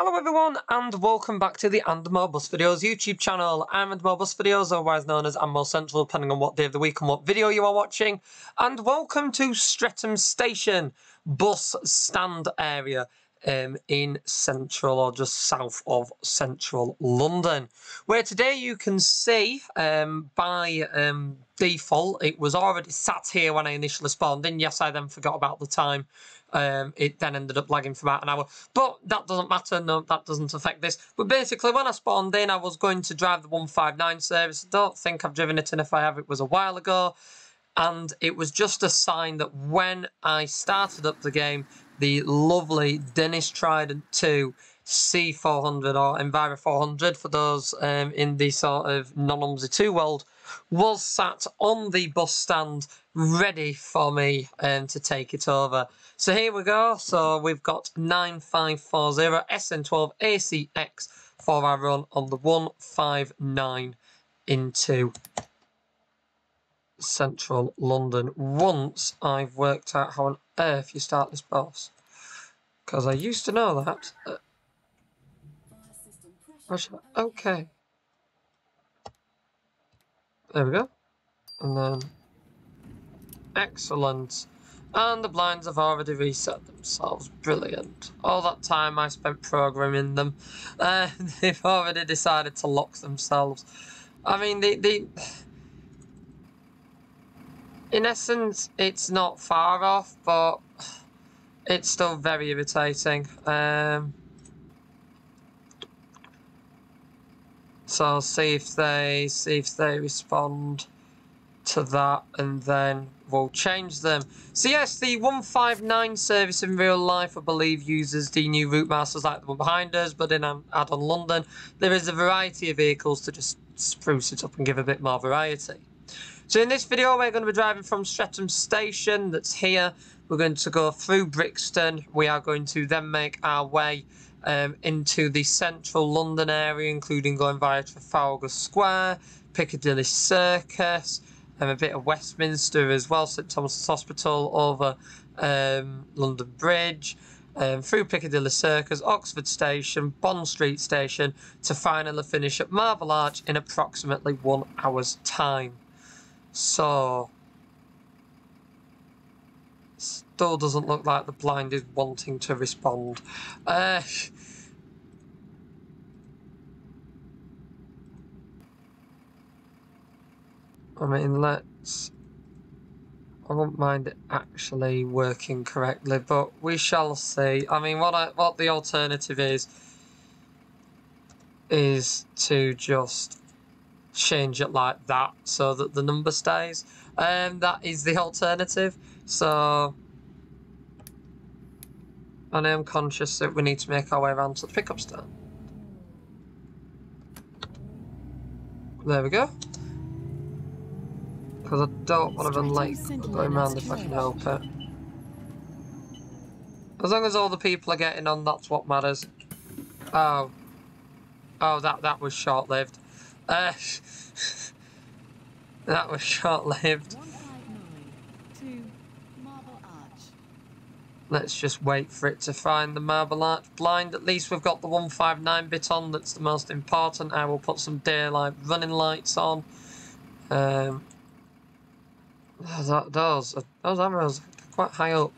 Hello everyone and welcome back to the And More Bus Videos YouTube channel. I'm And More Bus Videos, otherwise known as And More Central, depending on what day of the week and what video you are watching. And welcome to Streatham Station bus stand area in central or just south of central London. Where today you can see by default it was already sat here when I initially spawned in. Yes, I then forgot about the time. It then ended up lagging for about an hour, but that doesn't matter. No, that doesn't affect this. But basically, when I spawned in, I was going to drive the 159 service. I don't think I've driven it, and if I have, it was a while ago. And it was just a sign that when I started up the game, the lovely Dennis Trident 2 C400 or Enviro 400 for those in the sort of non-OMSI 2 world was sat on the bus stand ready for me to take it over. So here we go. So we've got 9540 SN12 ACX for our run on the 159 into central London. Once I've worked out how on earth you start this bus, because I used to know that. Okay. There we go. And then excellent. And the blinds have already reset themselves. Brilliant. All that time I spent programming them, they've already decided to lock themselves. I mean, in essence, it's not far off, but it's still very irritating. So see if they respond to that, and then we'll change them. So yes, the 159 service in real life, I believe, uses the new route masters like the one behind us, but in add-on London, there is a variety of vehicles to just spruce it up and give a bit more variety. So in this video, we're going to be driving from Streatham Station, that's here. We're going to go through Brixton. We are going to then make our way into the central London area, including going via Trafalgar Square, Piccadilly Circus, a bit of Westminster as well, St Thomas's Hospital, over London Bridge, through Piccadilly Circus, Oxford Station, Bond Street Station, to finally finish at Marble Arch in approximately 1 hour's time. So, still doesn't look like the blind is wanting to respond. I mean, I won't mind it actually working correctly, but we shall see. I mean, what the alternative is to just change it like that so that the number stays. That is the alternative. So I am conscious that we need to make our way around to the pickup stand. There we go. Because I don't want to be late going around if I can help it. As long as all the people are getting on, that's what matters. Oh, that was short-lived. That was short-lived. Let's just wait for it to find the Marble Arch blind. At least we've got the 159 bit on. That's the most important. I will put some daylight running lights on. Those arrows are quite high up.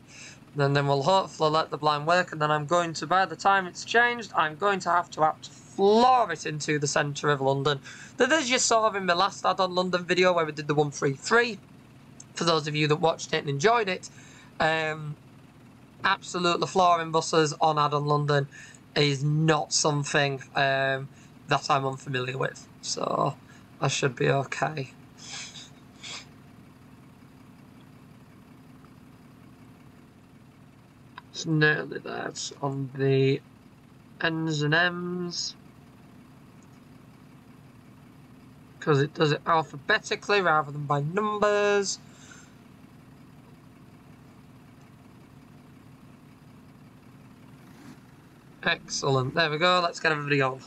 And then we'll hopefully let the blind work. And then I'm going to, by the time it's changed, I'm going to have to floor it into the centre of London. That is you saw in my last add-on London video where we did the 133. For those of you that watched it and enjoyed it, absolutely flooring buses on add-on London is not something that I'm unfamiliar with. So I should be okay. It's nearly there. It's on the N's and M's, because it does it alphabetically rather than by numbers. Excellent. There we go. Let's get everybody on.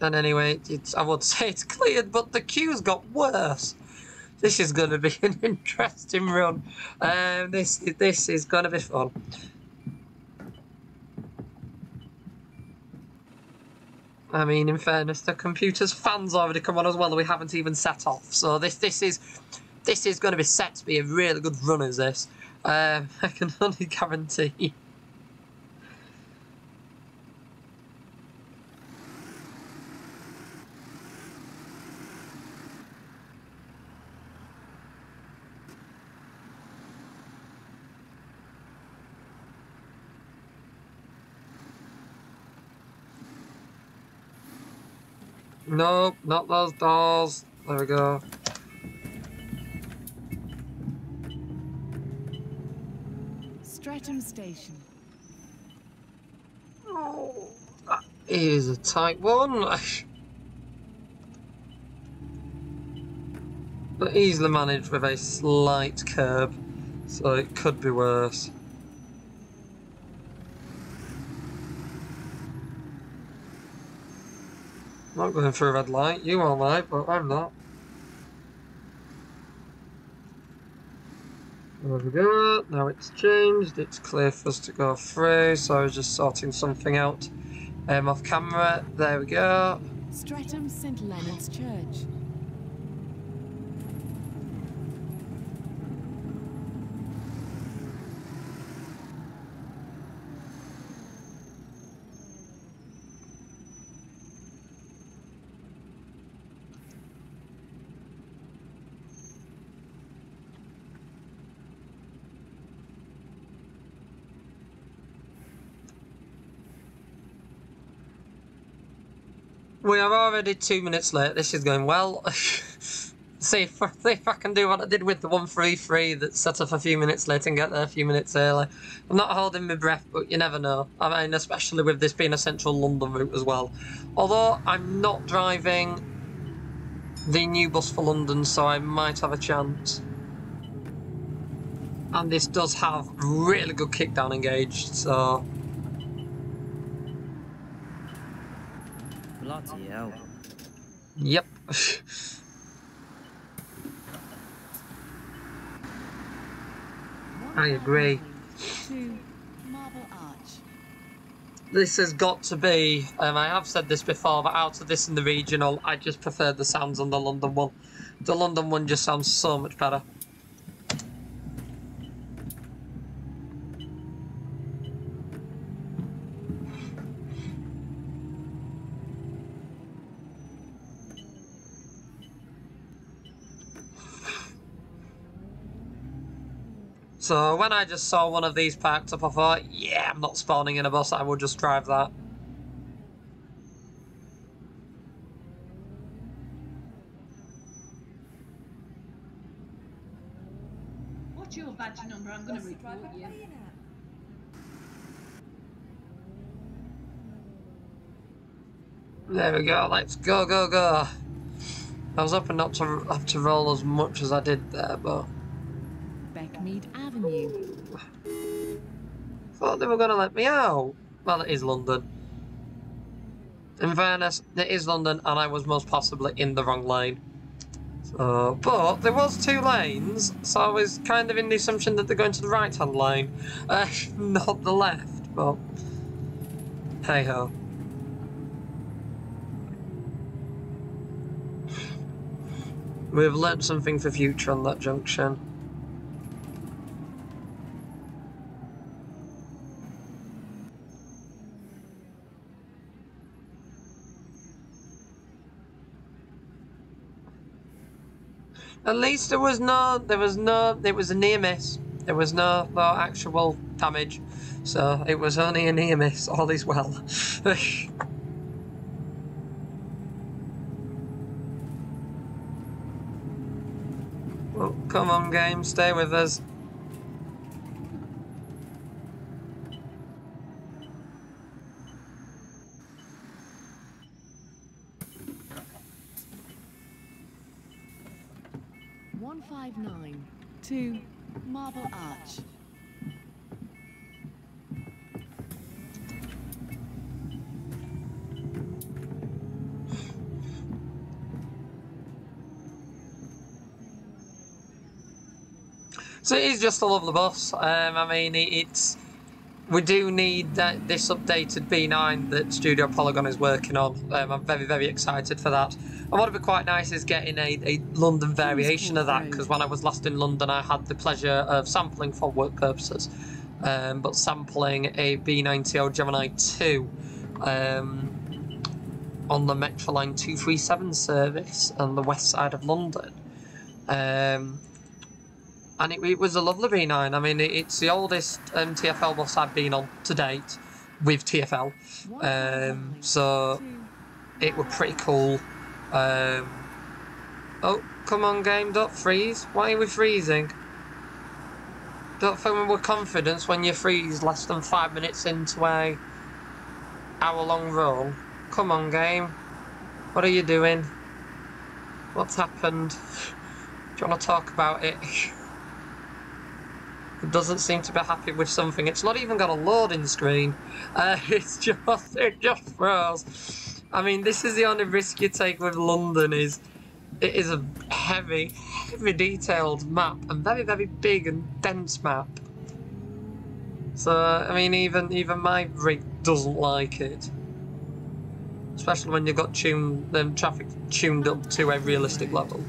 And anyway, I would say it's cleared, but the queue's got worse. This is going to be an interesting run. This is going to be fun. I mean, in fairness, the computer's fan's already come on as well, and we haven't even set off. So this is going to be set to be a really good run, is this? I can only guarantee. Nope, not those doors. There we go. Streatham Station. Oh, that is a tight one. But easily managed with a slight curb, so it could be worse. Not going through a red light. You all right, but I'm not. There we go. Now it's changed. It's clear for us to go through. So I was just sorting something out off camera. There we go. Streatham St Leonard's Church. We are already 2 minutes late. This is going well. see if I can do what I did with the 133 that set off a few minutes late and get there a few minutes early. I'm not holding my breath, but you never know. I mean, especially with this being a central London route as well. Although I'm not driving the new bus for London, so I might have a chance. And this does have really good kickdown engaged, so... Bloody hell. Yep. I agree. Marble Arch. This has got to be, I have said this before, but out of this and the regional, I just prefer the sounds on the London one. The London one just sounds so much better. So when I just saw one of these parked up, I thought, yeah, I'm not spawning in a bus, I will just drive that. What's your badge number? I'm going to report you. There we go, let's go, go, go. I was hoping not to have to roll as much as I did there, but... Beckmead Avenue. Thought they were going to let me out. Well, it is London. In fairness, it is London, and I was most possibly in the wrong lane. So, but there was 2 lanes, so I was kind of in the assumption that they're going to the right-hand lane, not the left, but hey-ho. We've learnt something for future on that junction. At least it was a near miss. There was no actual damage. So it was only a near miss, all is well. Well, come on game, stay with us. To Marble Arch. So it is just a lovely bus. I mean, it's we do need this updated B9 that Studio Polygon is working on. I'm very, very excited for that. And what would be quite nice is getting a London variation of that, because when I was last in London I had the pleasure of sampling for work purposes, but sampling a B90 Gemini 2 on the Metroline 237 service on the west side of London. And it was a lovely B9. I mean, it's the oldest TFL bus I've been on to date with TFL. So it was pretty cool. Oh, come on, game, don't freeze. Why are we freezing? Don't fill me with confidence when you freeze less than 5 minutes into a hour-long run. Come on, game. What are you doing? What's happened? Do you want to talk about it? It doesn't seem to be happy with something. It's not even got a loading screen. It just froze. I mean, this is the only risk you take with London. It is a heavy detailed map, and very, very big and dense map. So I mean, even my rig doesn't like it, especially when you've got traffic tuned up to a realistic level.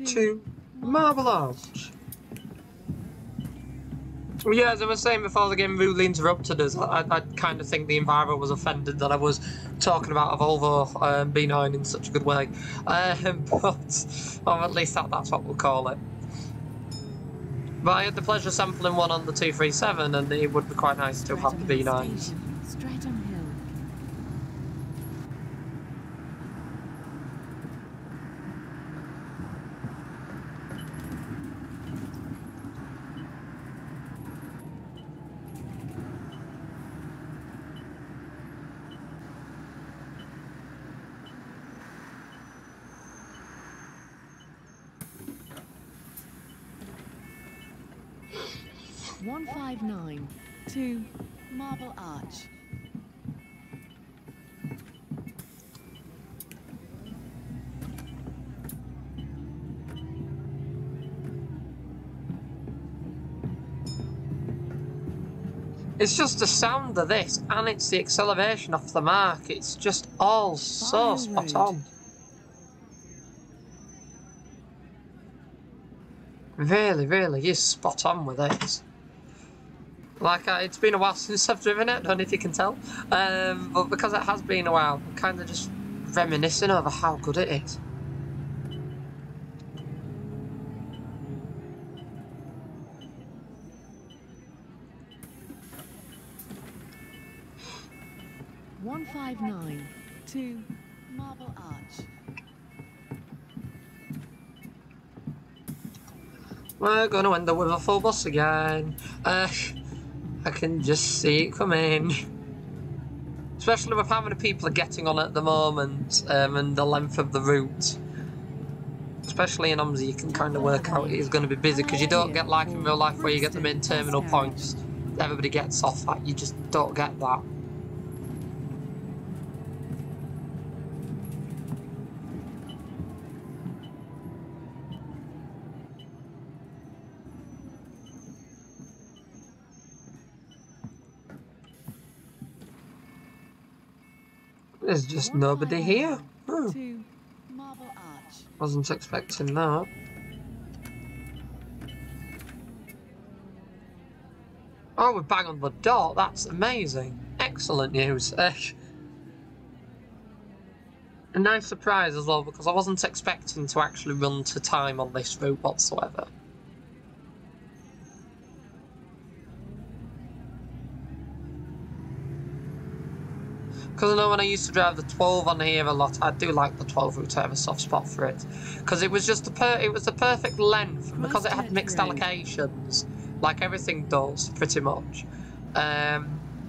To Marble Arch. Well, yeah, as I was saying before the game rudely interrupted us, I kind of think the Enviro was offended that I was talking about a Volvo B9 in such a good way. But, or at least that's what we'll call it. But I had the pleasure of sampling one on the 237, and it would be quite nice to have the B9s. (159) to Marble Arch. It's just the sound of this, and it's the acceleration off the mark. It's just all so spot on. Really, really is spot on with it. Like, it's been a while since I've driven it, I don't know if you can tell. But because it has been a while, I'm kind of just reminiscing over how good it is. (159) to Marble Arch. We're going to end up with a full bus again. I can just see it coming. Especially with how many people are getting on at the moment, and the length of the route. Especially in OMSI, you can kind of work out it is going to be busy, because you don't get like in real life where you get the main terminal points everybody gets off at. You just don't get that. There's just nobody here. To Marble Arch. Wasn't expecting that. Oh, we're bang on the dot. That's amazing. Excellent news. A nice surprise as well, because I wasn't expecting to actually run to time on this route whatsoever. Because I know when I used to drive the 12 on here a lot, I do like the 12 route. I have a soft spot for it, because it was just the perfect length, and because it had mixed allocations, like everything does pretty much.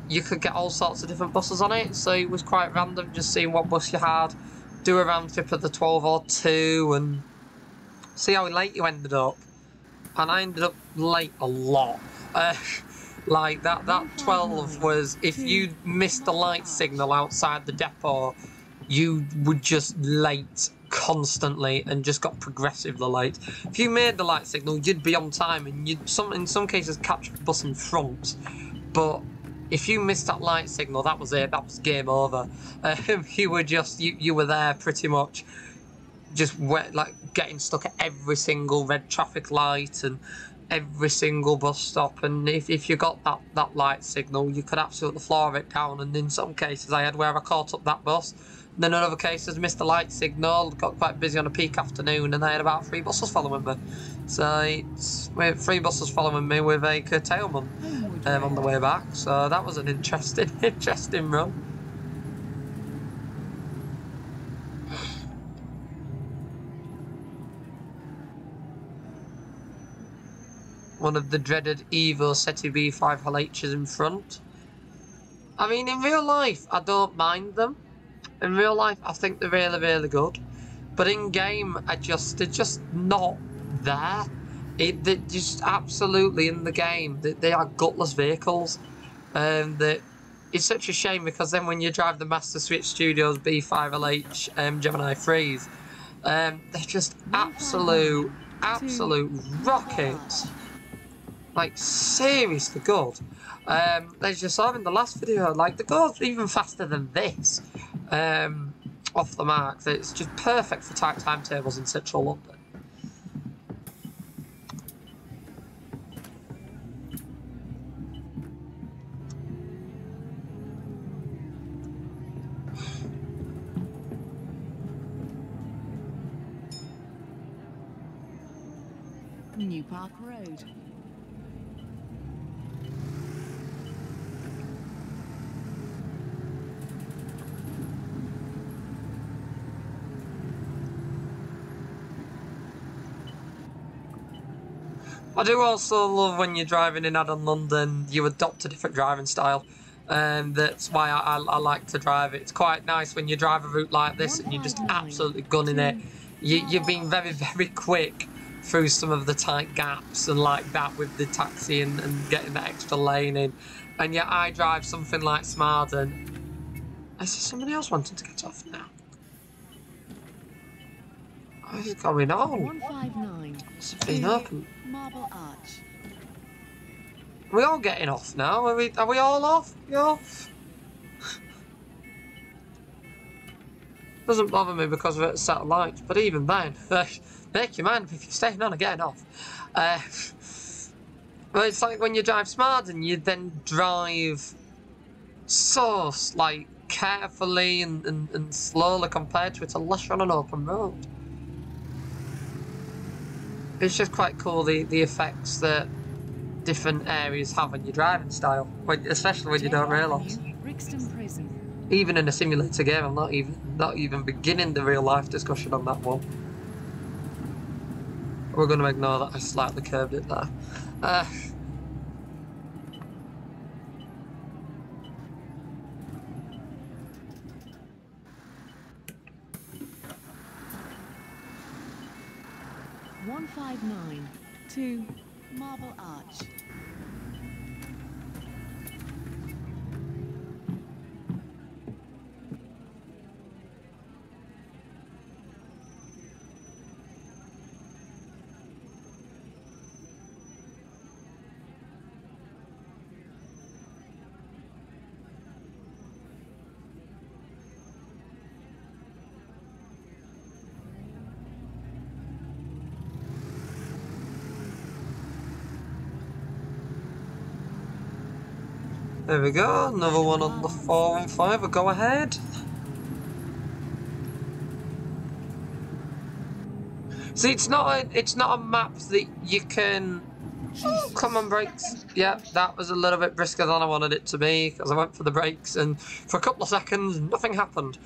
You could get all sorts of different buses on it, so it was quite random just seeing what bus you had, do a round trip of the 12 or 2, and see how late you ended up. And I ended up late a lot. Like that 12 was, if you missed the light signal outside the depot, you would just late constantly and just got progressively late. If you made the light signal, you'd be on time and you'd in some cases catch the bus in front. But if you missed that light signal, that was it. That was game over. You were just you were there pretty much, just like getting stuck at every single red traffic light and every single bus stop. And if you got that light signal, you could absolutely floor it down. And in some cases, I had where I caught up that bus. And then in other cases, missed the light signal, got quite busy on a peak afternoon, and I had about 3 buses following me. So with 3 buses following me with a curtailment on the way back. So that was an interesting run. One of the dreaded Evo Citybus C400s in front. I mean, in real life, I don't mind them. In real life, I think they're really, really good. But in game, they're just not there. They're just absolutely in the game. They are gutless vehicles. It's such a shame because then when you drive the Master Switch Studios B5LH Gemini 3s, they're just absolute rockets. Like, seriously good. As you saw in the last video, like, the goes even faster than this off the mark. It's just perfect for tight timetables in central London. New Park Road. I do also love when you're driving in Adam London, you adopt a different driving style. That's why I like to drive it. It's quite nice when you drive a route like this and you're just absolutely gunning it. You're being very, very quick through some of the tight gaps and like that with the taxi and getting that extra lane in. And yet I drive something like Smarden. Is there somebody else wanting to get off now? What is going on? 159. It's been open. Marble Arch. Are we all getting off now? Are we all off? You off? Doesn't bother me because we're at satellites, but even then, make your mind if you're staying on or getting off. But it's like when you drive smart and you then drive so like carefully and slowly compared to it unless you're on an open road. It's just quite cool the effects that different areas have on your driving style, especially when you don't realise. Even in a simulator game, I'm not even beginning the real life discussion on that one. We're going to ignore that I slightly curved it there. to Marble Arch. There we go, another one on the 415, we'll go ahead. See, it's not a map that you can... Oh, come on, brakes. Yeah, that was a little bit brisker than I wanted it to be, because I went for the brakes, and for a couple of seconds, nothing happened.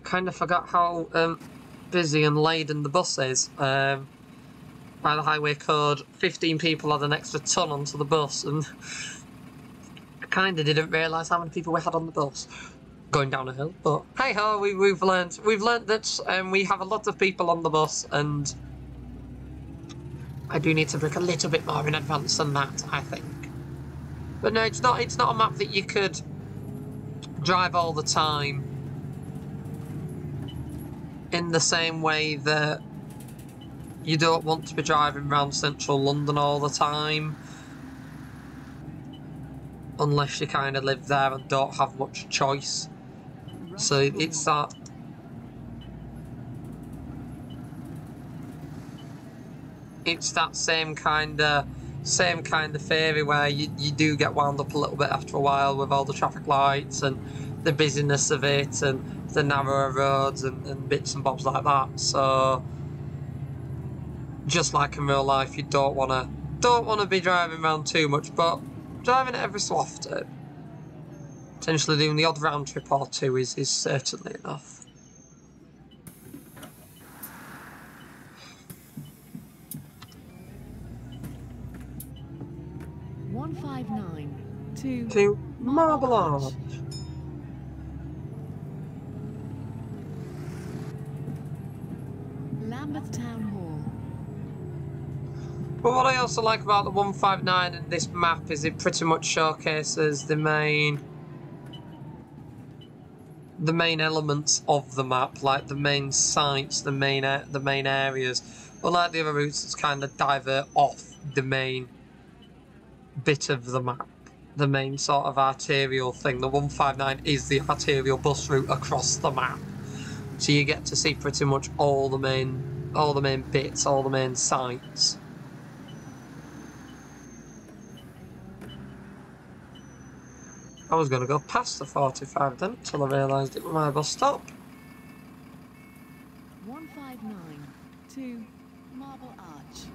Kind of forgot how busy and laden the bus is. By the highway code, 15 people had an extra ton onto the bus, and I kind of didn't realise how many people we had on the bus going down a hill. But hey ho, we've learnt that we have a lot of people on the bus, and I do need to book a little bit more in advance than that, I think. But no, it's not a map that you could drive all the time in the same way that you don't want to be driving around central London all the time. Unless you kind of live there and don't have much choice. So it's that. It's that same kind of theory where you do get wound up a little bit after a while with all the traffic lights and the busyness of it and the narrower roads and bits and bobs like that. So just like in real life, you don't wanna be driving around too much, but driving it every so often, potentially doing the odd round trip or two is certainly enough. To Marble Arch. Lambeth Town Hall. But what I also like about the 159 and this map is it pretty much showcases the main elements of the map, like the main sites, the main areas. Unlike the other routes, it's kind of divert off the main bit of the map, the main sort of arterial thing. The 159 is the arterial bus route across the map, so you get to see pretty much all the main bits, all the main sites. I was going to go past the 45 then until I realised it was my bus stop. 159 to Marble Arch.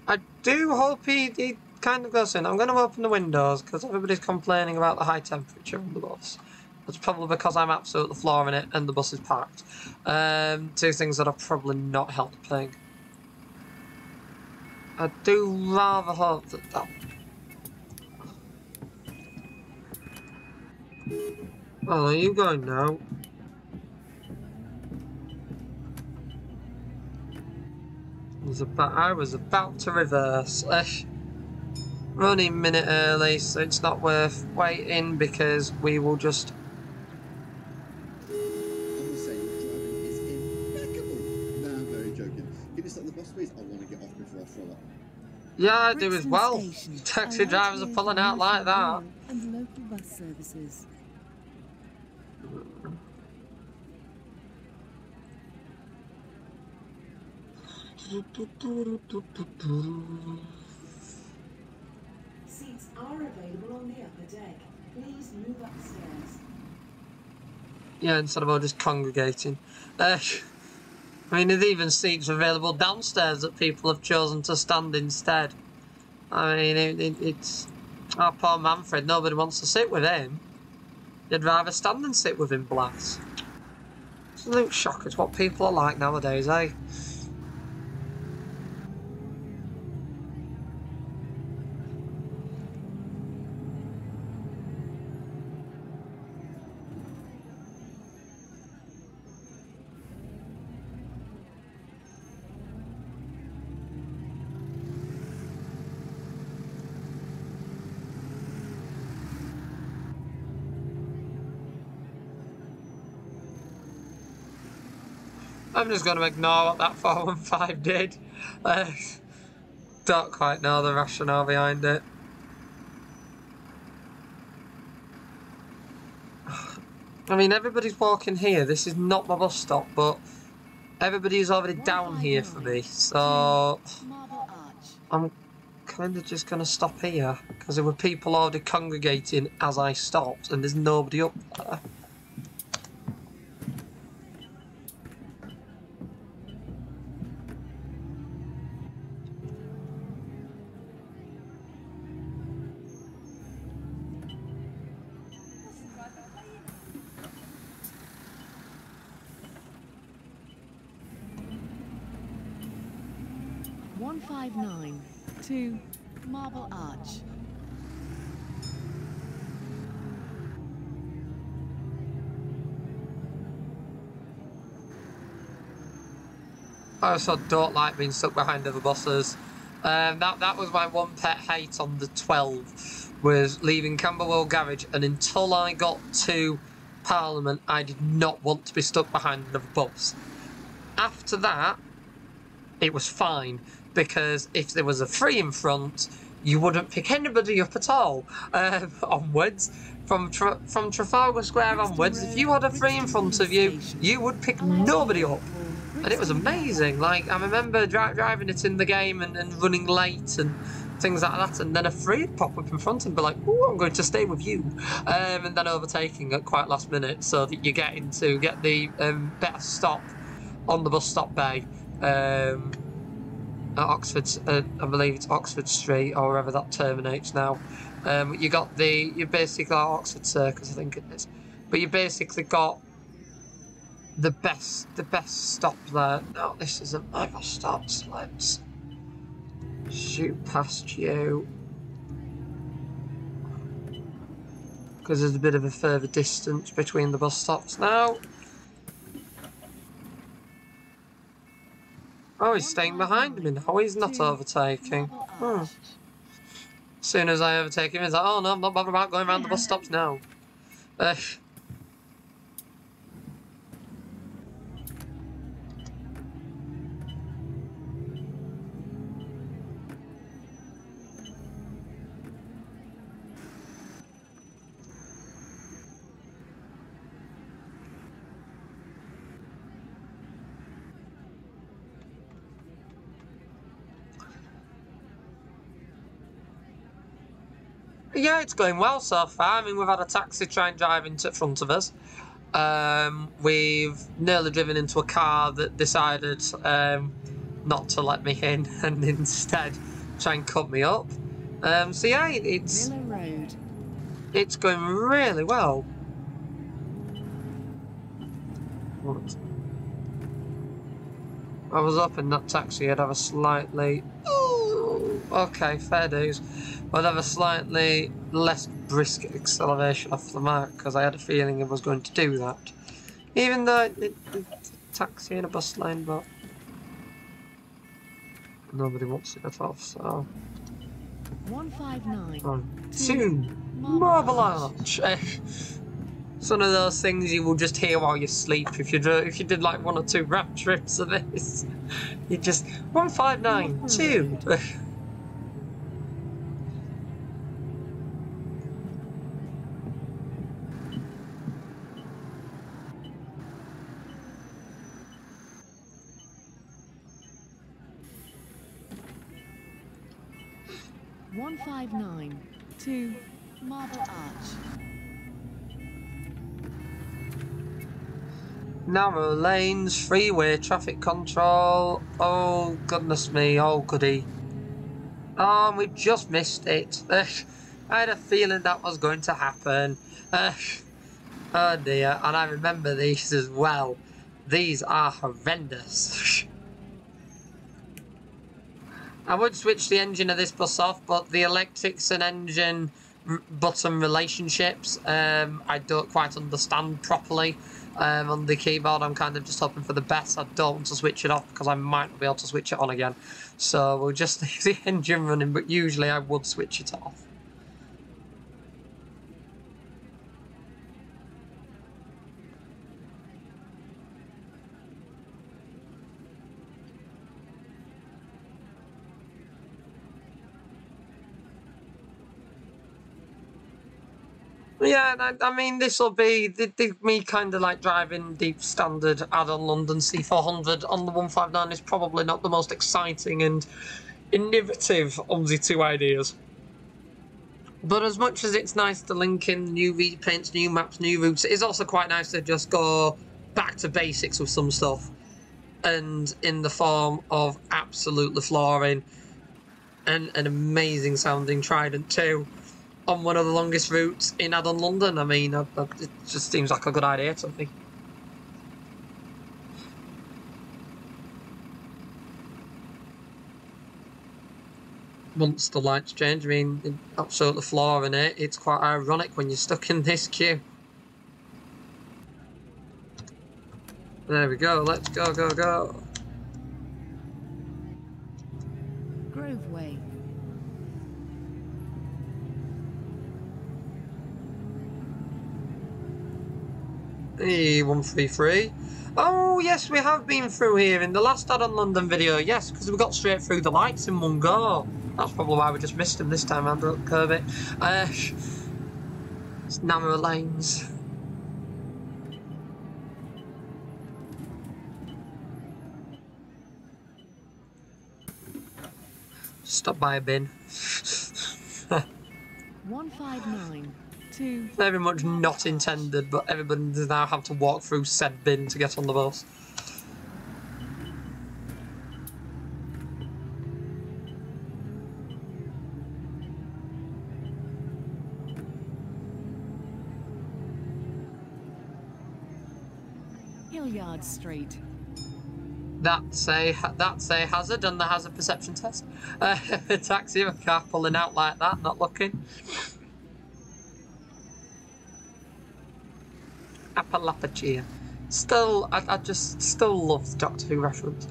I do hope he kind of goes in. I'm going to open the windows because everybody's complaining about the high temperature on the bus. It's probably because I'm absolutely flooring it and the bus is packed. Two things that are probably not helping. I do rather hope that... Oh, are you going now? I was about to reverse. Running a minute early, so it's not worth waiting because we will just... I'm just saying, your driving is impeccable. No, I'm very joking. Can you stop the bus, please? I want to get off before I throw up. Yeah, I do as Brixton well. Station, Taxi a drivers are right pulling way out like that. rail and local bus services. Seats are available on the upper deck. Please move upstairs. Yeah, instead of all just congregating. I mean, there's even seats available downstairs that people have chosen to stand instead. I mean, it's... Our poor Manfred, nobody wants to sit with him. You'd rather stand and sit with him, bless. Absolute shock, it's what people are like nowadays, eh? I'm just going to ignore what that 415 did. Don't quite know the rationale behind it. I mean, everybody's walking here. This is not my bus stop, but everybody's already down here for me. So Marble Arch. I'm kind of just going to stop here because there were people already congregating as I stopped and there's nobody up there. To Marble Arch. I also don't like being stuck behind other buses. That was my one pet hate on the 12, was leaving Camberwell Garage, and until I got to Parliament, I did not want to be stuck behind another bus. After that, it was fine, because if there was a free in front, you wouldn't pick anybody up at all. Onwards, from Trafalgar Square onwards, if you had a free in front of you, you would pick nobody up. And it was amazing. Like, I remember driving it in the game and running late and things like that, and then a free would pop up in front and be like, "Oh, I'm going to stay with you," and then overtaking at quite last minute, so that you get the better stop on the bus stop bay at Oxford. I believe it's Oxford Street or wherever that terminates now. You basically got Oxford Circus, I think it is, but you basically got the best stop there. No, this isn't my bus stop, so let's shoot past you, because there's a bit of a further distance between the bus stops now. Oh, he's staying behind me now. He's not overtaking. As soon as I overtake him, he's like, "Oh no, I'm not bothered about going around the bus stops now." Yeah, it's going well so far. I mean, we've had a taxi try and drive into front of us. We've nearly driven into a car that decided not to let me in and instead try and cut me up. So yeah, it's going really well. What? I was hoping that taxi would have a slightly... Oh, okay, fair dues. I'd have a slightly less brisk acceleration off the mark, because I had a feeling it was going to do that. Even though it's a taxi in a bus lane, but nobody wants to get off, so... 159. Two Marble Arch. It's one of those things you will just hear while you sleep. If you did like 1 or 2 round trips of this, you just 159 2. 159 to Marble Arch. Narrow lanes, freeway, traffic control. Oh, goodness me. Oh, goody. Oh, we just missed it. I had a feeling that was going to happen. Oh, dear. And I remember these as well. These are horrendous. I would switch the engine of this bus off, but the electrics and engine button relationships, I don't quite understand properly. On the keyboard, I'm kind of just hoping for the best. I don't want to switch it off because I might not be able to switch it on again. So we'll just leave the engine running, but usually I would switch it off. Yeah, I mean, this will be me kind of like driving the standard add-on London C400 on the 159 is probably not the most exciting and innovative of the two ideas. But as much as it's nice to link in new repaints, new maps, new routes, it is also quite nice to just go back to basics with some stuff. And in the form of absolutely flooring and an amazing sounding Trident 2. On one of the longest routes in add-on London. I mean, it just seems like a good idea to me. Once the lights change, I mean, absolutely flooring it. It's quite ironic when you're stuck in this queue. There we go, let's go, go, go. Grove Way. Hey, 133. Oh, yes, we have been through here in the last Add on London video, yes, because we got straight through the lights in one go. That's probably why we just missed them this time around the curve it. It's narrow lanes. Stop by a bin. 159 to Very much not intended, but everybody does now have to walk through said bin to get on the bus. Hilliard Street. That's a hazard and the hazard perception test. Taxi with a car pulling out like that, not looking. Appalachia. Still, I just still love the Doctor Who reference.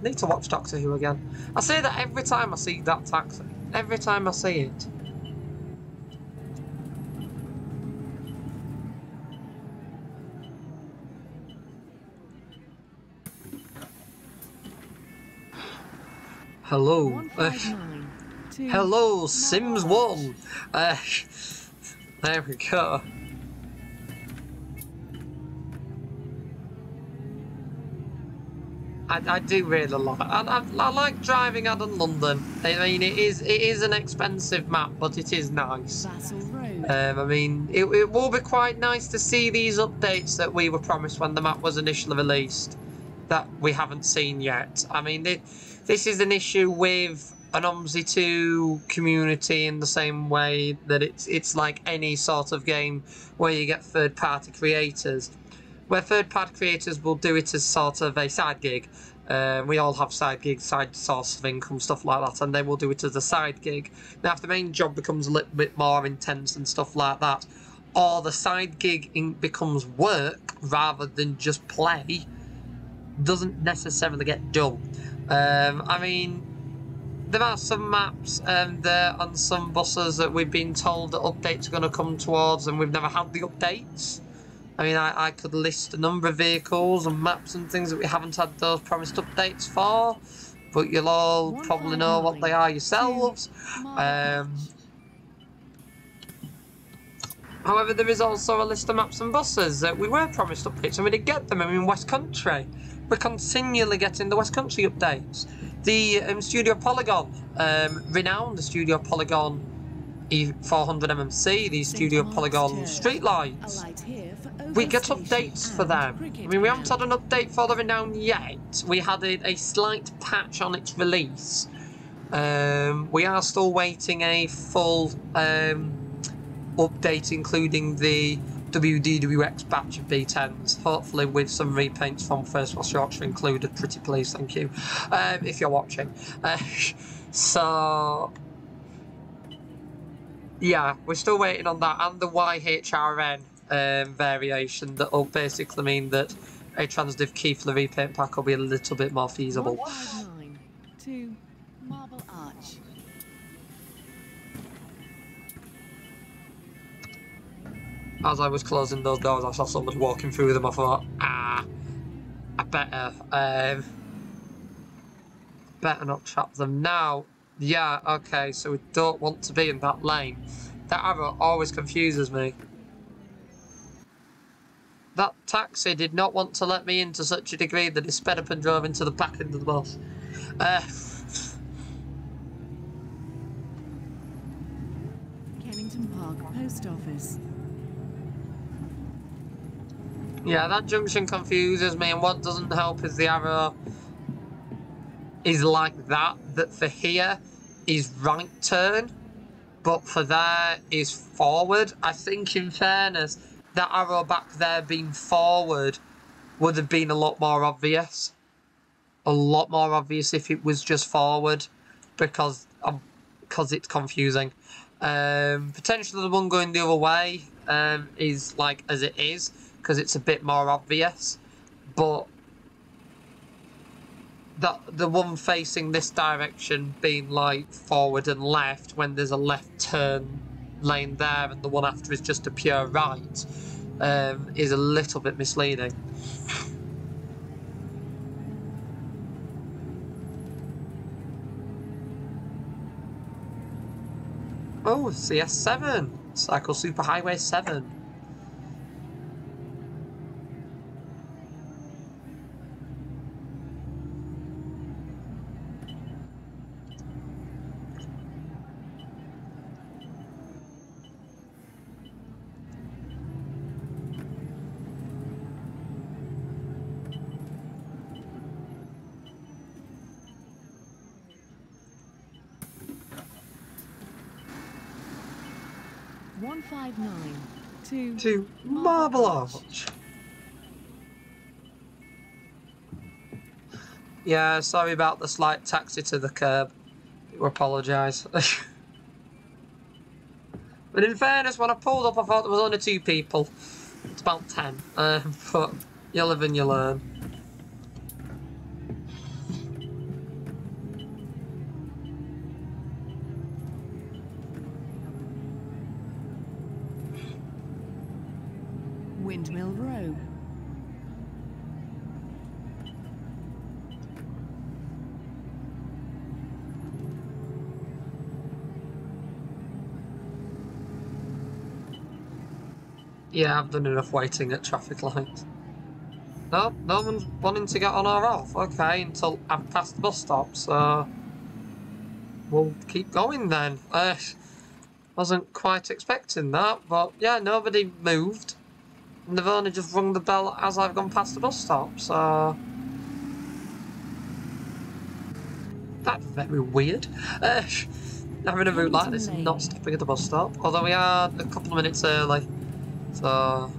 Need to watch Doctor Who again. I say that every time I see that taxi. Every time I see it. Hello. 159 to Hello, Sims 1. There we go. I do really like. I like driving out in London. I mean, it is an expensive map, but it is nice. Vassal Road. I mean, it will be quite nice to see these updates that we were promised when the map was initially released, that we haven't seen yet. I mean, this is an issue with an OMSI 2 community in the same way that it's like any sort of game where you get third-party creators. Where third-party creators will do it as sort of a side gig. We all have side gigs, side source of income, stuff like that, and they will do it as a side gig. Now, if the main job becomes a little bit more intense and stuff like that, or the side gig becomes work rather than just play, doesn't necessarily get done. I mean, there are some maps there on some buses that we've been told that updates are going to come towards, and we've never had the updates. I mean, I could list a number of vehicles and maps and things that we haven't had those promised updates for, but you'll all probably know what they are yourselves. However, there is also a list of maps and buses that we were promised updates and we didn't get them. I mean, West Country. We're continually getting the West Country updates. The Studio Polygon, renowned the Studio Polygon E400 MMC, the Studio Polygon Streetlights. We get updates for them. I mean, we haven't had an update for the renowned yet. We had a slight patch on its release. We are still waiting a full update, including the WDWX batch of B10s, hopefully with some repaints from First West Yorkshire included. Pretty please, thank you, if you're watching. So yeah, we're still waiting on that, and the YHRN variation that will basically mean that a Transdiv key for the repaint pack will be a little bit more feasible. 159 to Marble Arch. As I was closing those doors, I saw somebody walking through them. I thought, I better not trap them now. Yeah, okay, so we don't want to be in that lane. That arrow always confuses me. That taxi did not want to let me in to such a degree that it sped up and drove into the back end of the bus. Kennington Park Post Office. Yeah, that junction confuses me, and what doesn't help is the arrow is like that for here is right turn, but for there is forward. I think in fairness, that arrow back there being forward would have been a lot more obvious. A lot more obvious if it was just forward, because it's confusing. Potentially the one going the other way is like as it is, because it's a bit more obvious, but that the one facing this direction being like forward and left when there's a left turn lane there and the one after is just a pure right is a little bit misleading. Oh, CS7, Cycle Superhighway 7. To Marble Arch. Yeah, sorry about the slight taxi to the curb. I apologise. But in fairness, when I pulled up, I thought there was only 2 people. It's about 10. But you live and you learn. Windmill Row. Yeah, I've done enough waiting at traffic lights. No, no one's wanting to get on or off. Okay, until I've passed the bus stop, so we'll keep going then. Wasn't quite expecting that, but yeah, nobody moved. And they've only just rung the bell as I've gone past the bus stop, so that's very weird. Having a route like this and not stopping at the bus stop. Although we are a couple of minutes early, so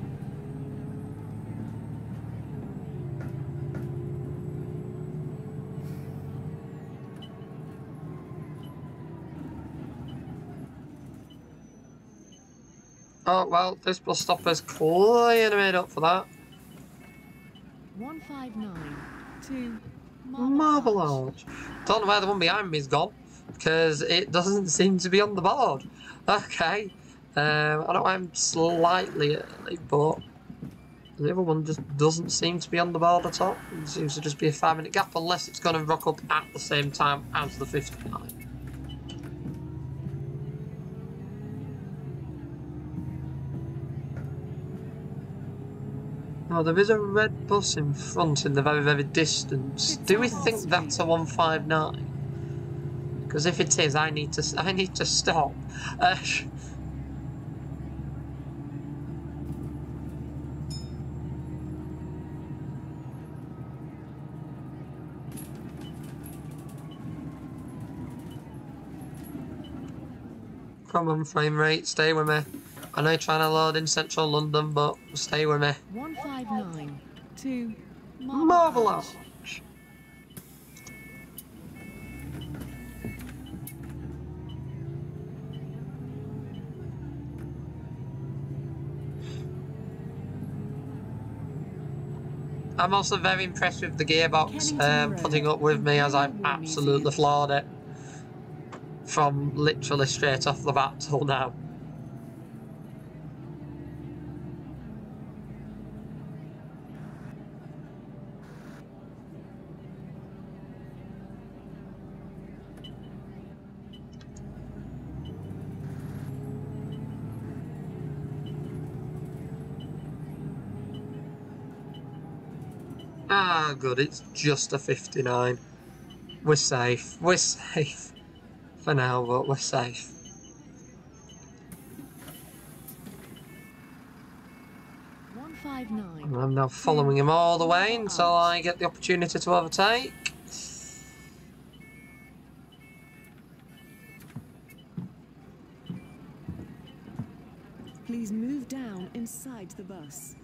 oh well, this bus stop is clearly made up for that. 159 to Marble Arch. Don't know where the one behind me is gone, because it doesn't seem to be on the board. Okay. I know I'm slightly early, but the other one just doesn't seem to be on the board at all. It seems to just be a 5-minute gap, unless it's going to rock up at the same time as the 59. Oh, there is a red bus in front in the very, very distance. Do we think that's a 159? Because if it is, I need to stop. Come on, frame rate, stay with me. I know you're trying to load in central London, but stay with me. 159 to Marble Arch. I'm also very impressed with the gearbox putting up with me, as I've absolutely floored it from literally straight off the bat till now. Ah, good, it's just a 59. We're safe. We're safe. For now, but we're safe. 159. I'm now following him all the way until I get the opportunity to overtake. Please move down inside the bus.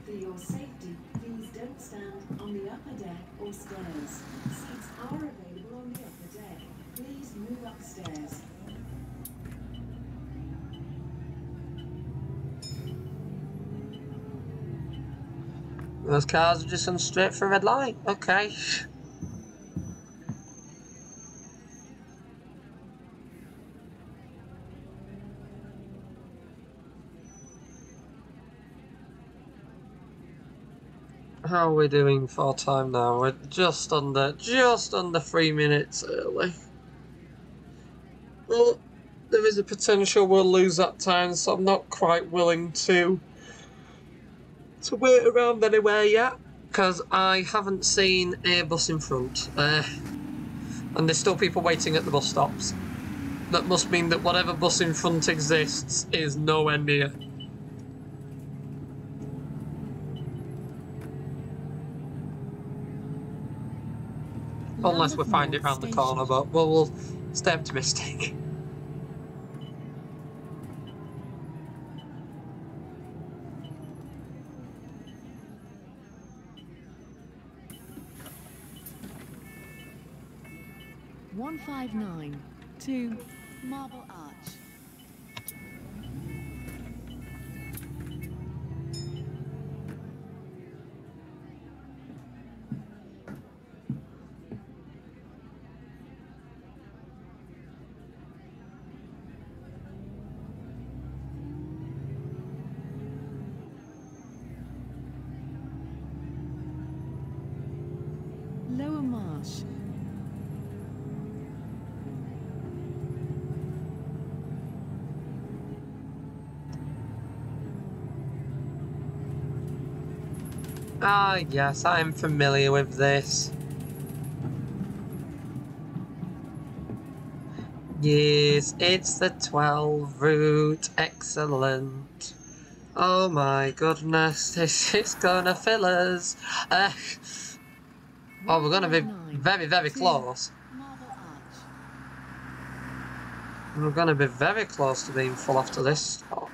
For your safety, please don't stand on the upper deck or stairs. Seats are available on the upper deck. Please move upstairs. Those cars are just going straight for a red light. Okay. How are we doing for time now? We're just under 3 minutes early. Well, there is a potential we'll lose that time, so I'm not quite willing to wait around anywhere yet, because I haven't seen a bus in front, and there's still people waiting at the bus stops. That must mean that whatever bus in front exists is nowhere near. Unless we find it round the corner, but we'll stay optimistic. (159) to Marble Arch. Lower Marsh. Ah, yes, I'm familiar with this. Yes, it's the 12 route. Excellent. Oh my goodness, this is gonna fill us. Oh, we're gonna be very, very close. Marble Arch. We're gonna be very close to being full after this stop.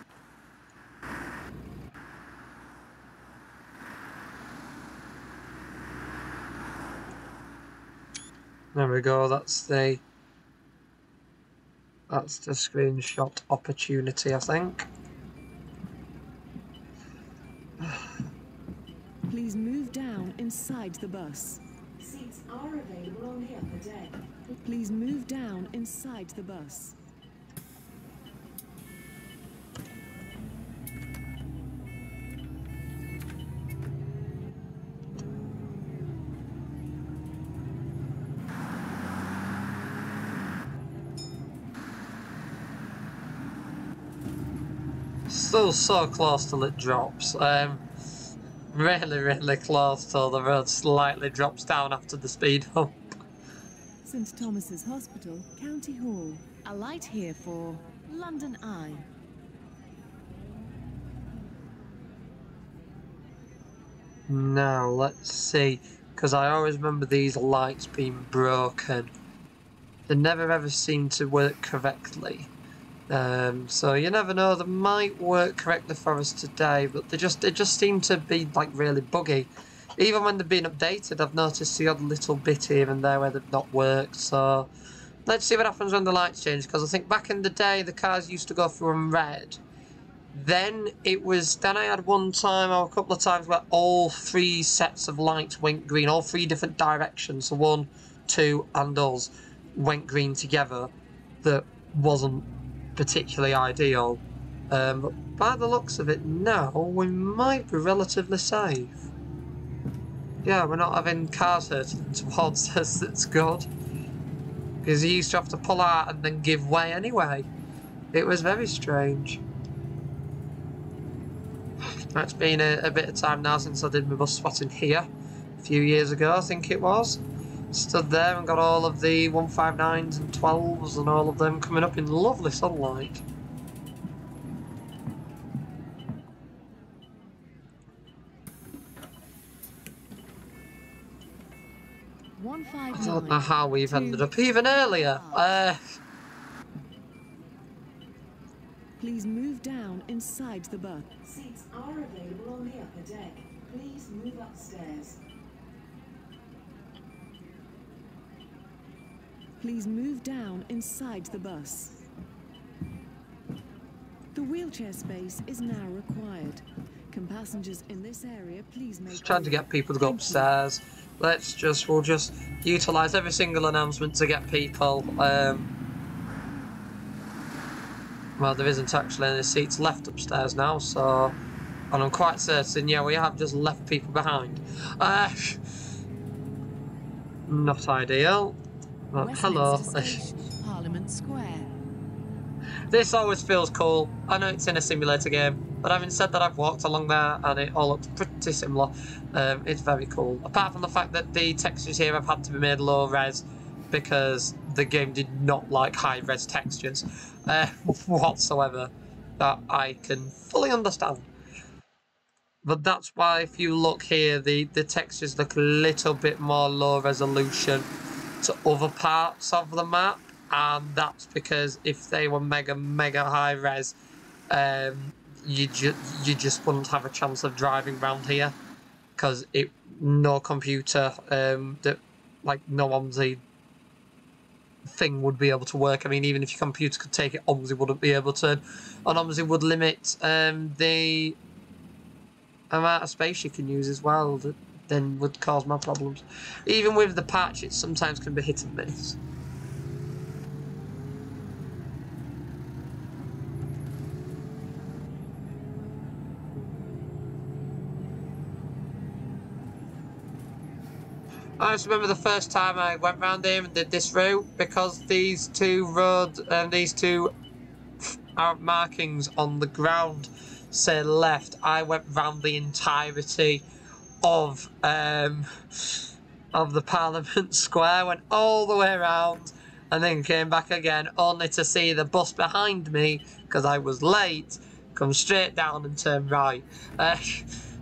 There we go, that's the screenshot opportunity, I think. Please move down inside the bus. Seats are available on the upper deck. Please move down inside the bus. Still so close till it drops. Really, really close till the road slightly drops down after the speed hump. St Thomas's Hospital, County Hall. A light here for London Eye. Now, let's see, because I always remember these lights being broken. They never ever seem to work correctly. So you never know, they might work correctly for us today, but they just seem to be like really buggy. Even when they've been updated, I've noticed the odd little bit here and there where they've not worked. So let's see what happens when the lights change, because I think back in the day the cars used to go through on red. Then I had one time or a couple of times where all 3 sets of lights went green, all 3 different directions, so 1, 2 and us went green together. That wasn't particularly ideal, but by the looks of it now, we might be relatively safe. Yeah, we're not having cars hurtling towards us, that's good. Because you used to have to pull out and then give way anyway. It was very strange. It's been a bit of time now since I did my bus spotting here, a few years ago I think it was. Stood there and got all of the 159s and 12s and all of them coming up in lovely sunlight. I don't know how we've ended up even earlier. Please move down inside the bus. Seats are available on the upper deck. Please move upstairs. Please move down inside the bus. The wheelchair space is now required. Can passengers in this area please make Just trying to get people to go Thank you. upstairs. We'll just utilise every single announcement to get people. Well, there isn't actually any seats left upstairs now, so... And I'm quite certain, yeah, we have just left people behind. Not ideal. But hello. Westminster Station, Parliament Square. This always feels cool. I know it's in a simulator game, but having said that, I've walked along there and it all looks pretty similar. It's very cool. Apart from the fact that the textures here have had to be made low res because the game did not like high res textures whatsoever. That I can fully understand. But that's why if you look here, the textures look a little bit more low resolution to other parts of the map. And that's because if they were mega high res, you just wouldn't have a chance of driving around here, because no computer like no OMSI thing would be able to work. I mean, even if your computer could take it, OMSI wouldn't be able to, and OMSI would limit the amount of space you can use as well. That then would cause more problems. Even with the patch, it sometimes can be hit and miss. I just remember the first time I went round here and did this route, because these two roads and these two markings on the ground say left. I went round the entirety of the Parliament Square, went all the way around, and then came back again, only to see the bus behind me, because I was late, come straight down and turn right.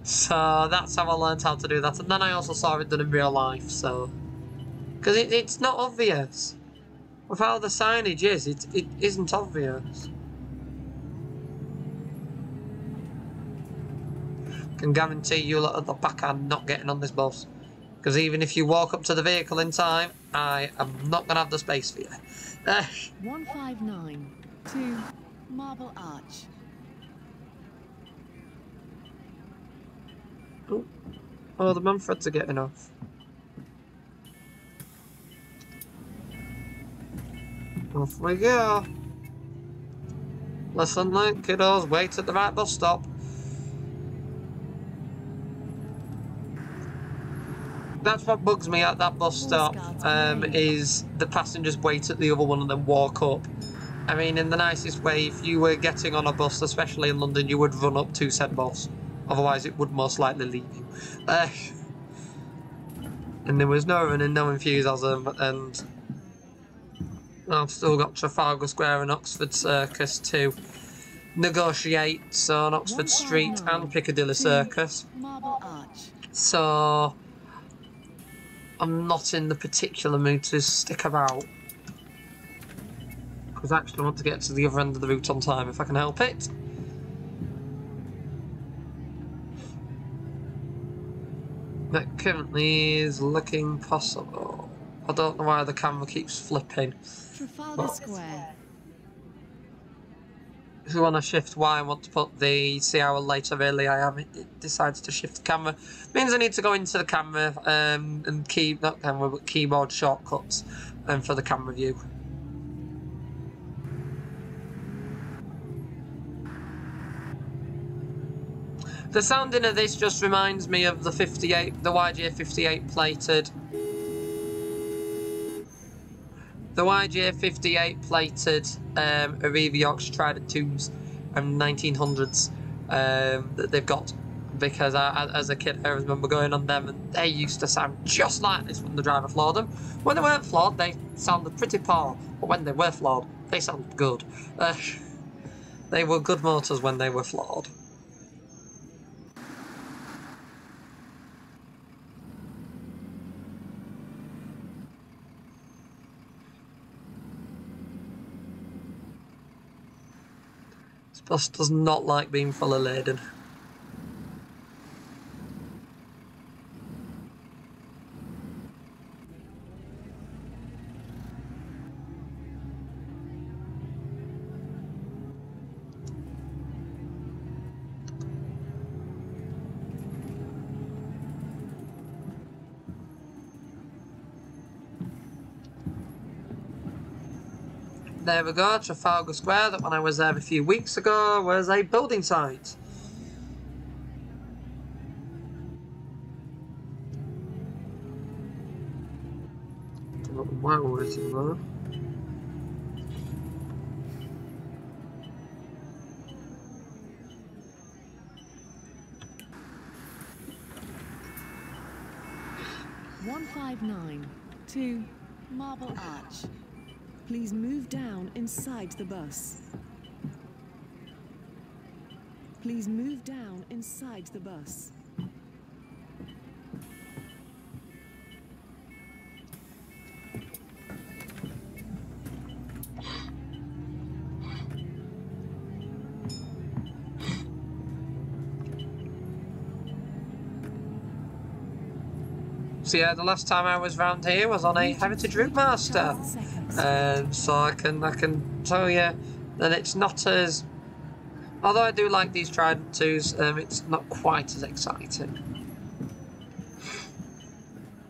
So that's how I learned how to do that, and then I also saw it done in real life, so... Because it's not obvious. With how the signage is, it isn't obvious. Can guarantee you lot at the back are not getting on this bus. Because even if you walk up to the vehicle in time, I am not going to have the space for you. 159 to Marble Arch. Oh, the Manfreds are getting off. Off we go. Listen, then, kiddos, wait at the right bus stop. That's what bugs me at that bus stop, is the passengers wait at the other one and then walk up. I mean, in the nicest way, if you were getting on a bus, especially in London, you would run up to said bus. Otherwise, it would most likely leave you. And there was no running, no enthusiasm, and I've still got Trafalgar Square and Oxford Circus to negotiate, so on Oxford Street and Piccadilly Circus. Marble Arch. So I'm not in the particular mood to stick about, because I actually want to get to the other end of the route on time if I can help it. That currently is looking possible. I don't know why the camera keeps flipping. Trafalgar Square. If you want to shift Y, I want to put the see how later really I am. It decides to shift the camera. Means I need to go into the camera and not camera but keyboard shortcuts for the camera view. The sounding of this just reminds me of the YJ 58 plated. The YJ 58 plated Arriva Yorkshire Trident 2s and 1900s that they've got, because as a kid I remember going on them and they used to sound just like this when the driver floored them. When they weren't floored, they sounded pretty poor, but when they were floored, they sounded good. They were good motors when they were floored. This bus does not like being fully laden. there we go, Trafalgar Square, that when I was there a few weeks ago was a building site. Why we're waiting though. (159) to Marble Arch. Please move down inside the bus. Please move down inside the bus. So yeah, the last time I was round here was on a Heritage Route Master, so I can tell you that it's not as, although I do like these Trident 2s, it's not quite as exciting.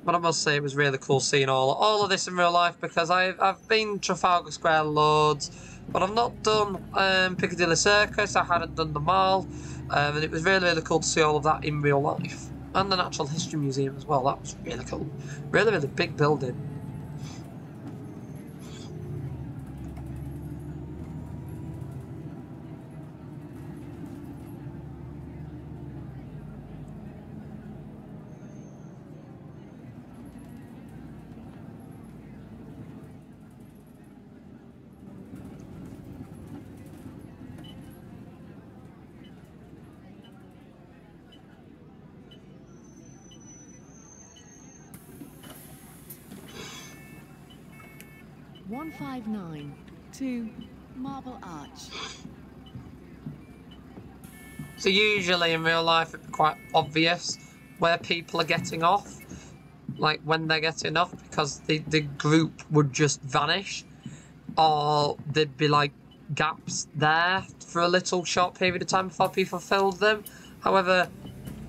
But I must say it was really cool seeing all of this in real life, because I've been Trafalgar Square loads, but I've not done Piccadilly Circus. I hadn't done the Mall, and it was really cool to see all of that in real life. And the Natural History Museum as well, that was really cool. Really big building. (159) to Marble Arch. So usually in real life it'd be quite obvious where people are getting off, like when they're getting off, because the group would just vanish, or there'd be like gaps there for a little short period of time before people filled them. However,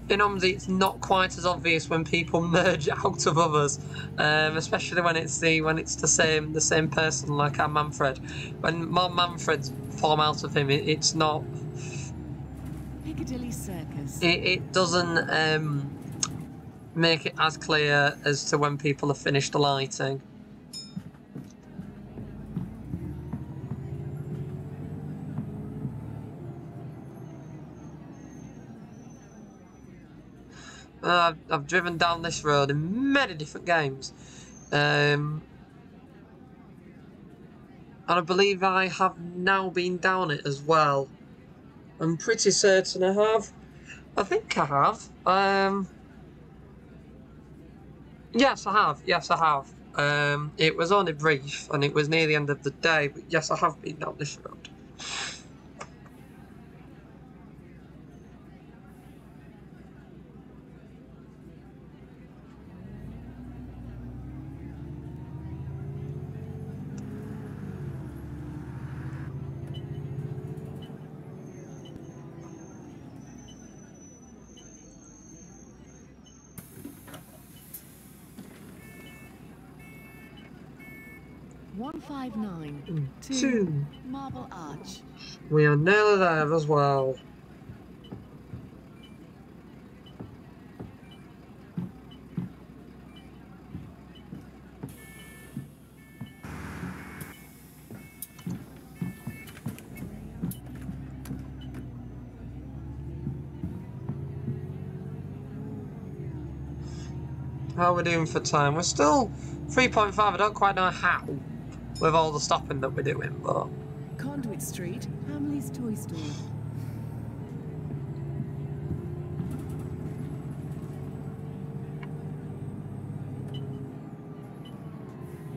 in OMSI it's not quite as obvious when people merge out of others, especially when it's the same person, like our Manfred. When more Manfreds form out of him, it's not. Piccadilly Circus. It doesn't make it as clear as to when people have finished the lighting. I've driven down this road in many different games, and I believe I have now been down it as well. I'm pretty certain I have. I think I have. Yes, I have. Yes, I have. It was only brief, and it was near the end of the day, but yes, I have been down this road. (159) to Marble Arch. We are nearly there as well. How are we doing for time? We're still 3.5. I don't quite know how, with all the stopping that we're doing, but... Conduit Street, Hamley's Toy Store.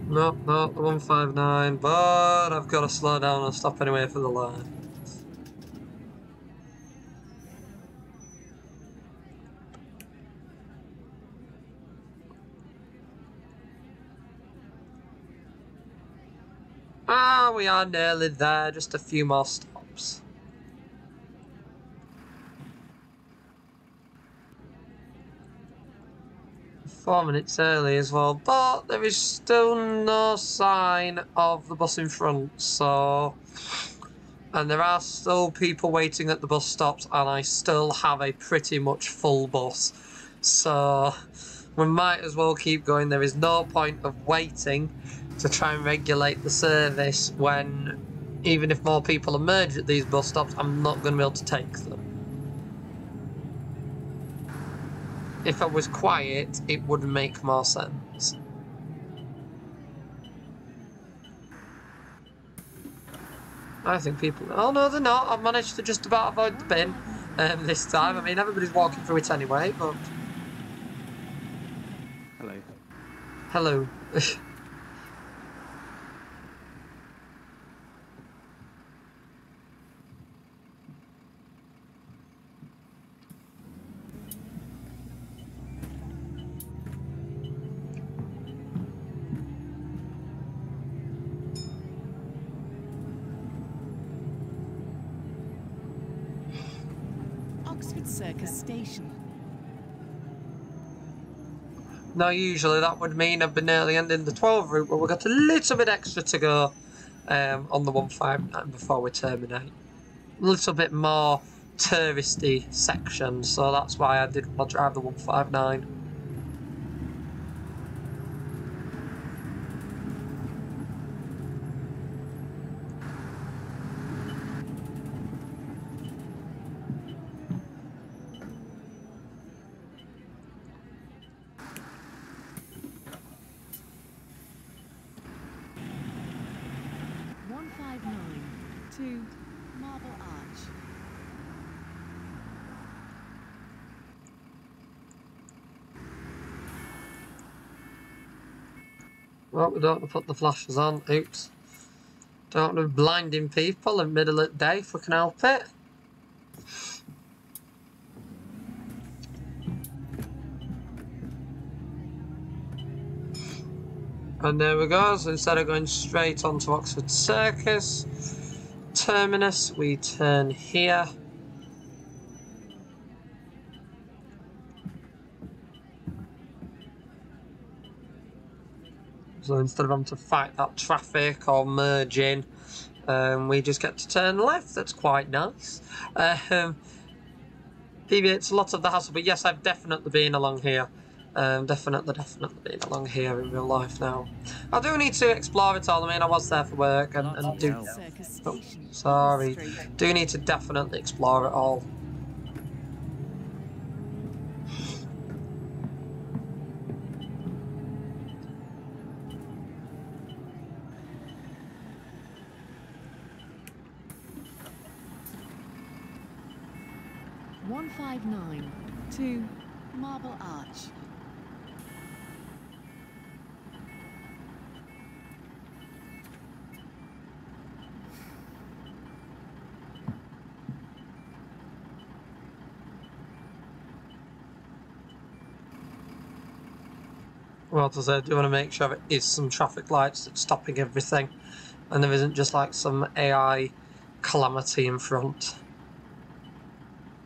Nope, not the 159, but I've got to slow down and stop anyway for the line. Ah, we are nearly there, just a few more stops. 4 minutes early as well, but there is still no sign of the bus in front, so... And there are still people waiting at the bus stops, and I still have a pretty much full bus. So we might as well keep going. There is no point of waiting to try and regulate the service when, even if more people emerge at these bus stops, I'm not going to be able to take them. If I was quiet, it would make more sense. I think people... Oh, no, they're not. I've managed to just about avoid the bin this time. I mean, everybody's walking through it anyway, but... Hello. Hello. Oxford Circus Station. Now, usually that would mean I've been nearly ending the 12 route, but we've got a little bit extra to go on the 159 before we terminate. A little bit more touristy section, so that's why I did want to drive the 159. To Marble Arch. Well, we don't want to put the flashes on. Oops. Don't want to be blinding people in the middle of the day if we can help it. And there we go. So instead of going straight onto Oxford Circus terminus, we turn here. So instead of having to fight that traffic or merge in, we just get to turn left. That's quite nice. Deviates a lot of the hassle, but yes, I've definitely been along here. Definitely been along here in real life now. I do need to explore it all. I mean, I was there for work and do... Oh, sorry. Do need to definitely explore it all. To Marble Arch. Well, as I do want to make sure there is some traffic lights that's stopping everything, and there isn't just like some AI calamity in front.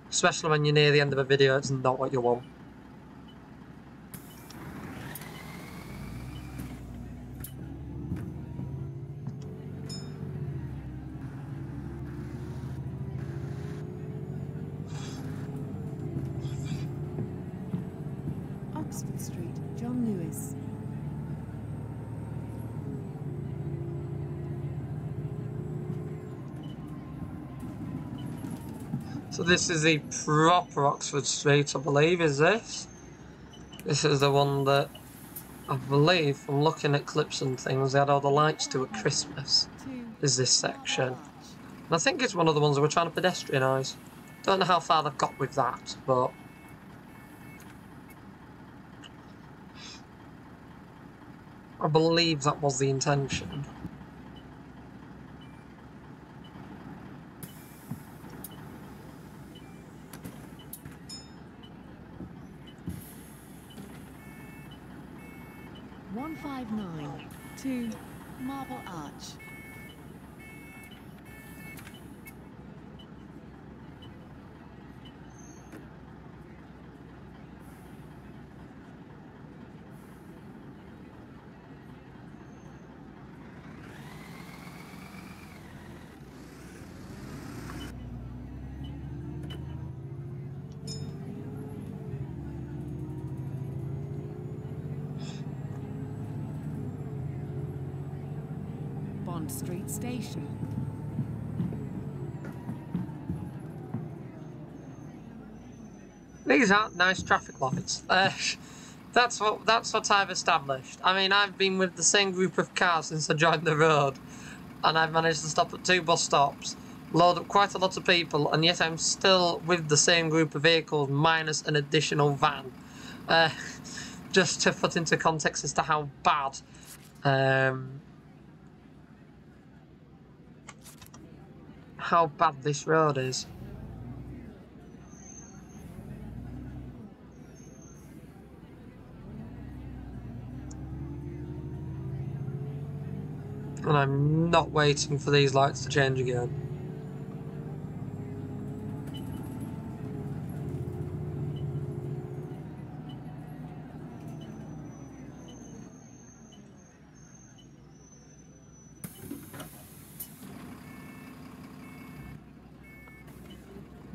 Especially when you're near the end of a video, it's not what you want. Oxford Street, John Lewis. So this is the proper Oxford Street, I believe, is this? This is the one that, I believe, from looking at clips and things, they had all the lights to at Christmas, is this section. And I think it's one of the ones that we're trying to pedestrianise. Don't know how far they've got with that, but... I believe that was the intention. To Marble Arch. Bond Street Station. These aren't nice traffic lights. That's what I've established. I mean, I've been with the same group of cars since I joined the road, and I've managed to stop at 2 bus stops, load up quite a lot of people, and yet I'm still with the same group of vehicles minus an additional van. Just to put into context as to how bad this road is. And I'm not waiting for these lights to change again.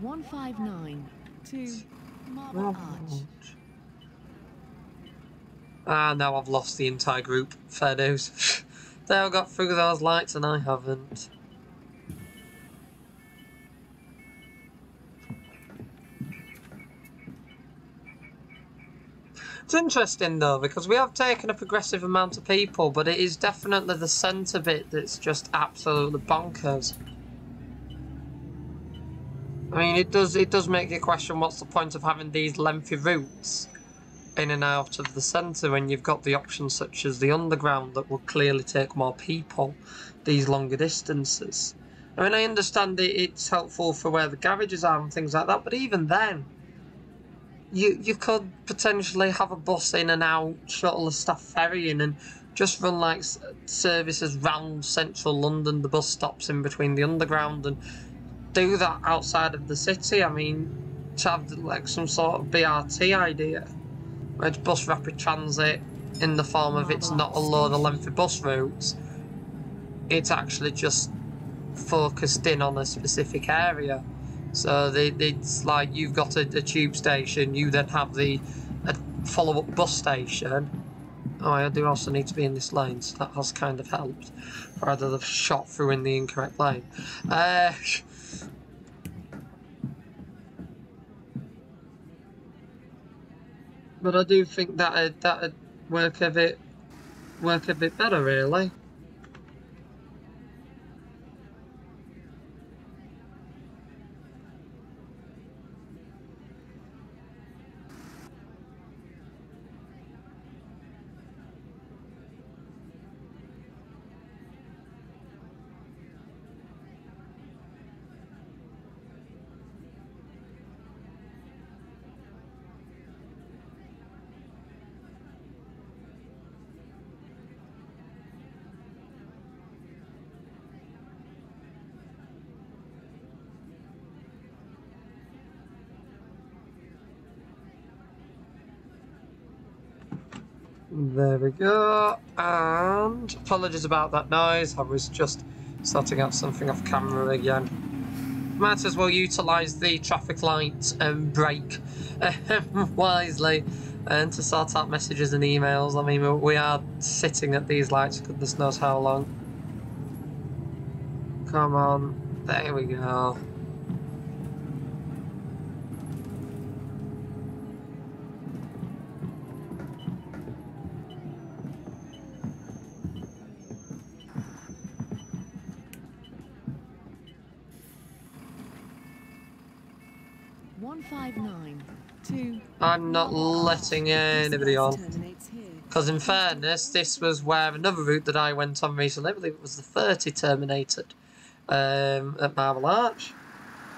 (159) to Marble Arch. Ah, now I've lost the entire group. Fair dues. They all got through those lights and I haven't. It's interesting though, because we have taken a progressive amount of people, but it is definitely the centre bit that's just absolutely bonkers. I mean, it does make you question what's the point of having these lengthy routes in and out of the centre when you've got the options such as the underground that will clearly take more people these longer distances. I mean, I understand it's helpful for where the garages are and things like that, but even then, you could potentially have a bus in and out, shuttle a staff ferrying, and just run like services round central London, the bus stops in between the underground, and do that outside of the city. I mean, to have like some sort of BRT idea, where it's bus rapid transit in the form of it's not a load of lengthy bus routes, it's actually just focused in on a specific area. So it's like you've got a tube station, you then have a follow-up bus station. Oh, I do also need to be in this lane, so that has kind of helped. Rather than shot through in the incorrect lane. But I do think that'd work a bit better, really. There we go, and apologies about that noise, I was just sorting out something off camera again. Might as well utilise the traffic light break wisely and to sort out messages and emails. I mean, we are sitting at these lights, goodness knows how long. Come on, there we go. I'm not letting anybody on. Because in fairness, this was where another route that I went on recently, I believe it was the 30, terminated at Marble Arch.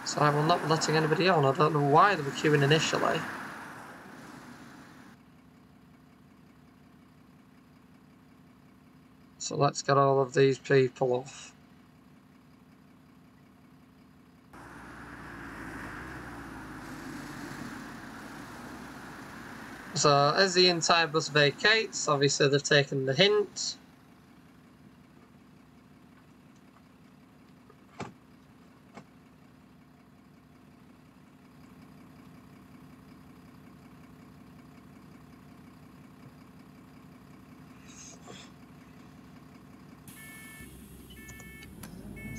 So I will not be letting anybody on. I don't know why they were queuing initially. So let's get all of these people off. So as the entire bus vacates, obviously they've taken the hint.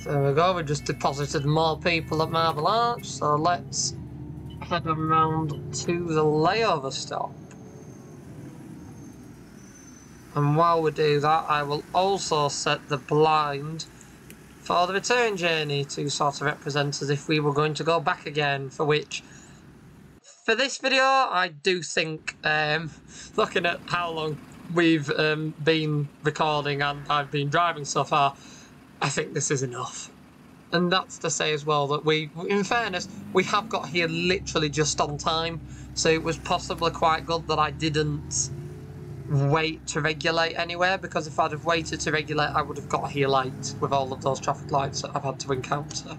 There we go, we just deposited more people at Marble Arch, so let's head around to the layover stop. And while we do that, I will also set the blind for the return journey to sort of represent as if we were going to go back again, for which, for this video, I do think, looking at how long we've been recording and I've been driving so far, I think this is enough. And that's to say as well that we, in fairness, we have got here literally just on time, so it was possibly quite good that I didn't wait to regulate anywhere, because if I'd have waited to regulate I would have got here late with all of those traffic lights that I've had to encounter.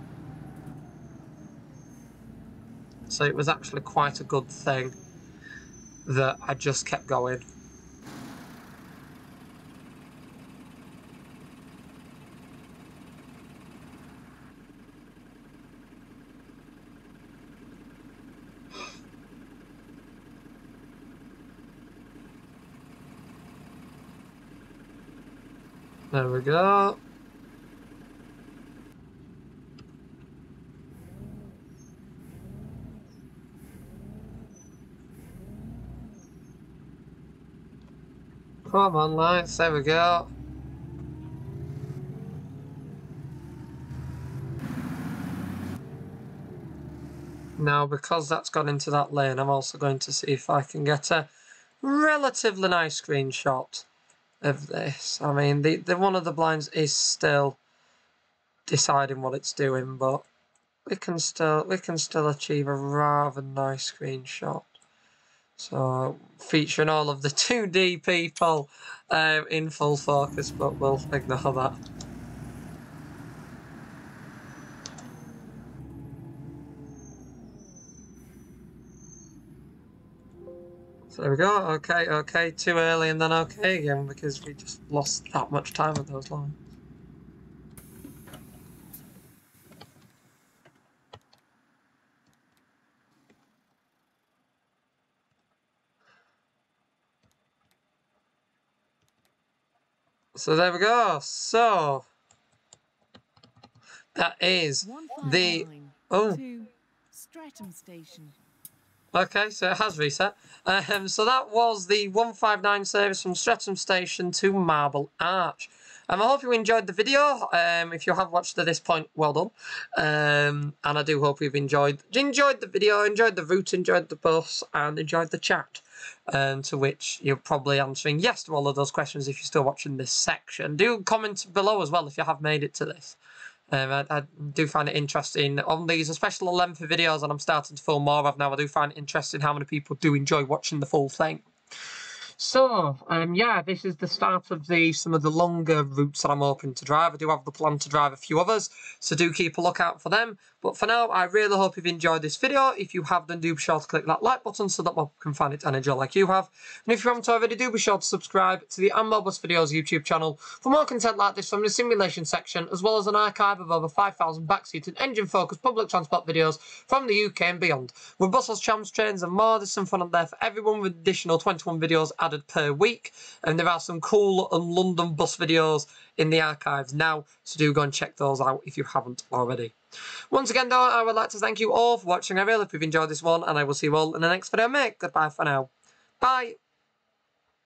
So it was actually quite a good thing that I just kept going. There we go. Come on, lights, there we go. Now, because that's gone into that lane, I'm also going to see if I can get a relatively nice screenshot of this. I mean, the one of the blinds is still deciding what it's doing, but we can still achieve a rather nice screenshot. So featuring all of the 2D people in full focus, but we'll ignore that. So there we go. Okay, too early and then okay again, because we just lost that much time with those lines. So there we go. So that is the to Streatham Station. Okay, so it has reset. So that was the 159 service from Streatham Station to Marble Arch. I hope you enjoyed the video. If you have watched to this point, well done. And I do hope you've enjoyed the video, enjoyed the route, enjoyed the bus, and enjoyed the chat. To which you're probably answering yes to all of those questions if you're still watching this section. Do comment below as well if you have made it to this. I do find it interesting on these, especially lengthy videos, and I'm starting to film more of now. I do find it interesting how many people do enjoy watching the full thing. So, yeah, this is the start of some of the longer routes that I'm hoping to drive. I do have the plan to drive a few others, so do keep a lookout for them. But for now, I really hope you've enjoyed this video. If you have, then do be sure to click that like button so that more people can find it and enjoy like you have. And if you haven't already, do be sure to subscribe to the Bus Videos YouTube channel for more content like this from the simulation section, as well as an archive of over 5,000 backseat and engine-focused public transport videos from the UK and beyond. With buses, trams, trains and more, there's some fun on there for everyone with additional 21 videos added per week. And there are some cool London bus videos in the archives now, so do go and check those out if you haven't already. Once again though, I would like to thank you all for watching. I really hope you've enjoyed this one, and I will see you all in the next video, mate. Goodbye for now. Bye.